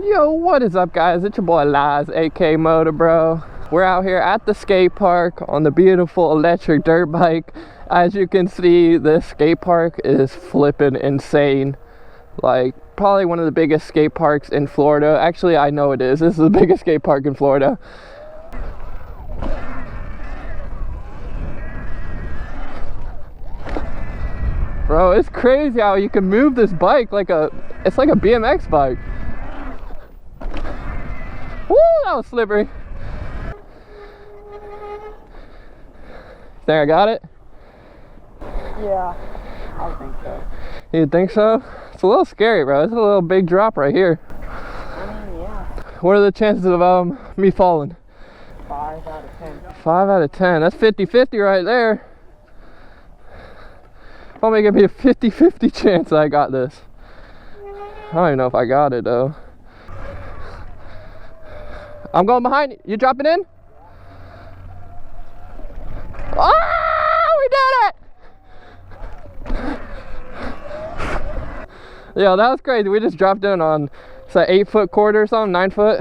Yo, what is up, guys? It's your boy Laz, aka MotoBroo. We're out here at the skate park on the beautiful electric dirt bike. As you can see, this skate park is flipping insane. Like, probably one of the biggest skate parks in Florida. Actually, I know it is. This is the biggest skate park in Florida. Bro, it's crazy how you can move this bike like it's like a BMX bike. Woo, that was slippery. Think I got it? Yeah, I think so. You think so? It's a little scary, bro. It's a little big drop right here. Yeah. What are the chances of me falling? 5 out of 10. 5 out of 10. That's 50-50 right there. Probably give me a 50-50 chance I got this. I don't even know if I got it though. I'm going behind you. You dropping in? Oh, we did it! Yo, that was crazy. We just dropped in on, it's an 8-foot quarter or something, 9 foot.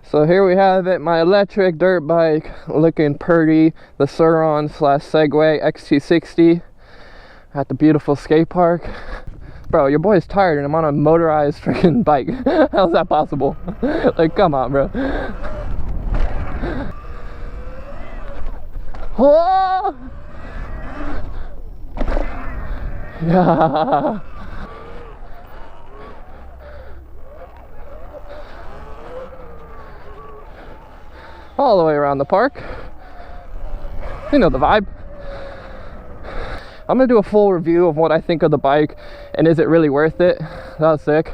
So here we have it, my electric dirt bike, looking pretty. The Sur-Ron / Segway XT60 at the beautiful skate park. Bro, your boy's tired and I'm on a motorized freaking bike. How's that possible? Like, come on, bro. Oh! Yeah. All the way around the park. You know the vibe. I'm gonna do a full review of what I think of the bike and is it really worth it. That was sick.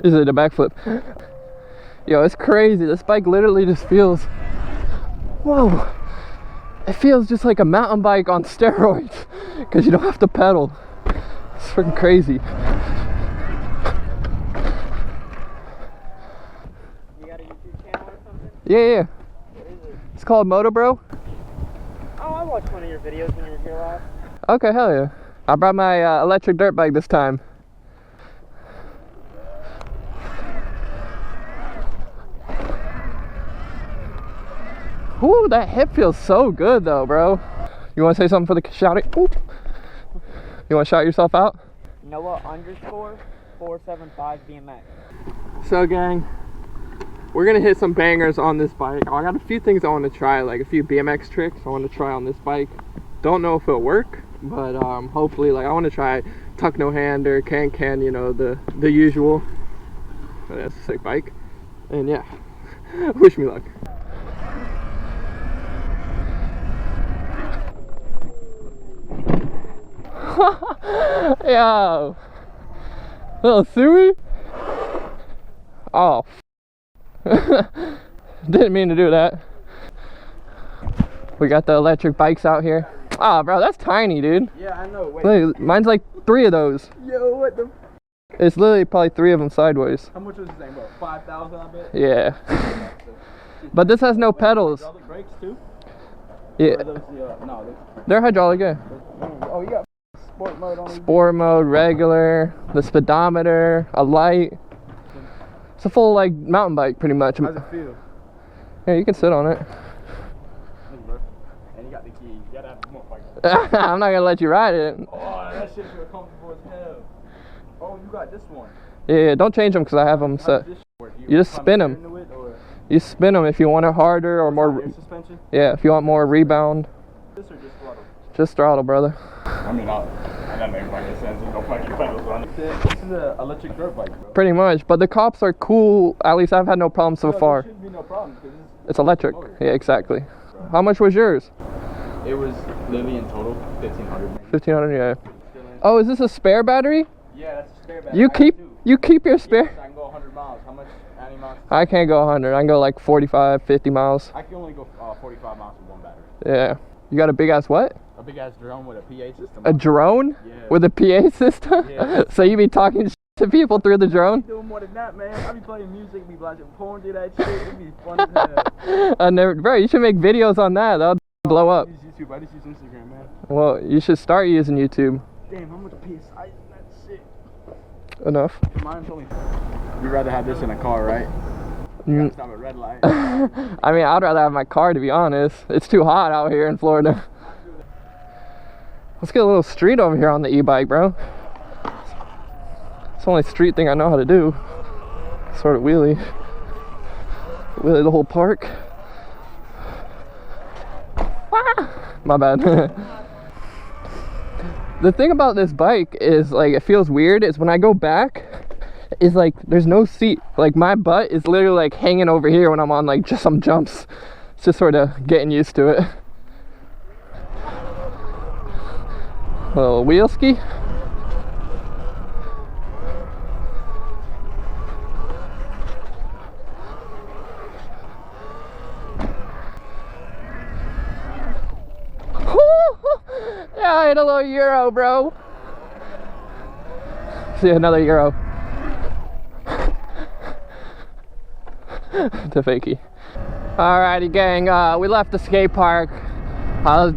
Is it a backflip? Yo, it's crazy. This bike literally just feels, whoa, it feels just like a mountain bike on steroids because you don't have to pedal. It's freaking crazy. You got a YouTube channel or something? Yeah. What is it? It's called MotoBroo. Oh, I watched one of your videos when you were here last. Okay, hell yeah. I brought my electric dirt bike this time. Ooh, that hip feels so good though, bro. You want to say something for the shouting? Ooh. You want to shout yourself out? Noah_475 BMX. So gang, we're gonna hit some bangers on this bike. I got a few things I want to try, like a few BMX tricks I want to try on this bike. Don't know if it'll work, but hopefully, like I want to try tuck no hander, can, you know, the usual. But that's a sick bike, and yeah, wish me luck. Yo, little Suey. Oh, didn't mean to do that. We got the electric bikes out here. Ah, oh, bro, that's tiny, dude. Yeah, I know. Wait. Look, mine's like 3 of those. Yo, what the? It's literally probably 3 of them sideways. How much was this thing, bro? 5,000, I bet? Yeah. But this has no pedals. Hydraulic brakes too? Yeah. Those, no, They're hydraulic, yeah. oh, you got sport mode on. Sport mode, regular, the speedometer, a light. It's a full like mountain bike pretty much. How's it feel? Yeah, you can sit on it. And you got the key. You gotta have the motherfucker. I'm not gonna let you ride it. Oh, that shit feels comfortable as hell. Oh, you got this one. Yeah, don't change them because I have them set. You just spin them. You spin them if you want it harder or more. Suspension? Yeah, if you want more rebound. This or just throttle? Just throttle, brother. I mean, that makes fucking sense. There's no fucking pedals on it. This is an electric dirt bike, bro. Pretty much, but the cops are cool. At least I've had no problems so far. There shouldn't be no problem because it's electric. Yeah, exactly. How much was yours? it was literally in total 1,500. 1,500, yeah. Oh, is this a spare battery? Yeah, that's a spare battery. You keep your spare? Yes, I can go 100 miles. How much? How many miles? I can't go 100. I can go like 45, 50 miles. I can only go 45 miles with one battery. Yeah. You got a big ass what? A big ass drone with a PA system. A drone? Yeah. With a PA system? Yeah. So you be talking to people through the drone? Doing more than that, man. I be playing music, be watching porn, do that shit. It'd be fun as hell. Bro, you should make videos on that. That'll blow up. I use YouTube. I just use Instagram, man. Well, you should start using YouTube. Damn, how much PSI is that shit? enough. Mine's only. You'd rather have this in a car, right? You gotta stop at red light. I mean, I'd rather have my car, to be honest. It's too hot out here in Florida. Let's get a little street over here on the e-bike, bro. It's the only street thing I know how to do. Sort of wheelie. Wheelie the whole park. Ah, my bad. The thing about this bike is, like, it feels weird is when I go back, is like there's no seat. Like my butt is literally like hanging over here when I'm on like just some jumps. It's just sort of getting used to it. A little wheel ski. Yeah, I hit a little Euro, bro. See, another Euro. To fakie. Alrighty, gang. We left the skate park.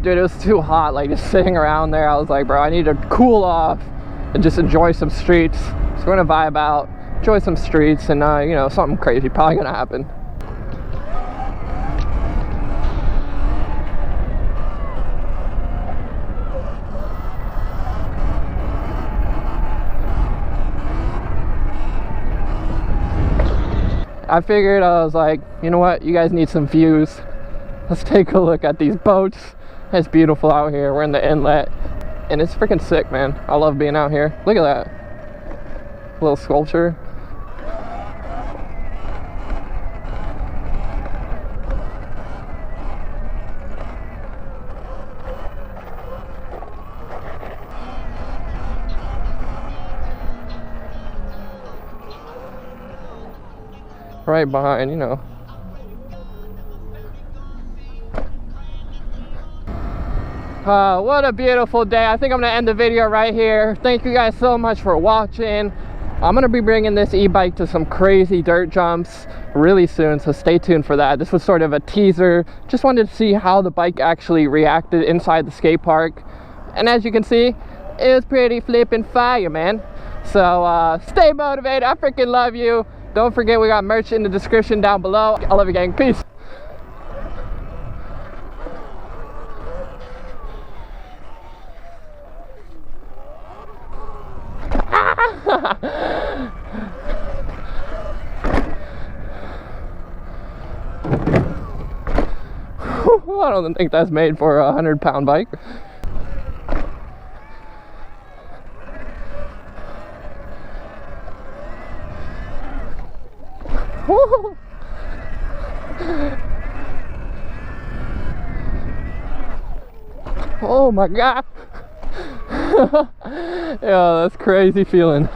Dude, it was too hot. Like just sitting around there, I was like, bro, I need to cool off and just enjoy some streets. So we're gonna vibe out, enjoy some streets, and you know, something crazy probably gonna happen. I figured, I was like, you know what, you guys need some views. Let's take a look at these boats. It's beautiful out here. We're in the inlet and it's freaking sick, man. I love being out here. Look at that little sculpture. Right behind, you know. What a beautiful day. I think I'm gonna end the video right here. Thank you guys so much for watching. I'm gonna be bringing this e-bike to some crazy dirt jumps really soon, so stay tuned for that. This was sort of a teaser. Just wanted to see how the bike actually reacted inside the skate park, and as you can see, it was pretty flippin' fire, man. So stay motivated. I freaking love you. Don't forget, we got merch in the description down below. I love you, gang. Peace. I don't think that's made for a 100-pound bike. Oh my god. Yeah, that's crazy feeling.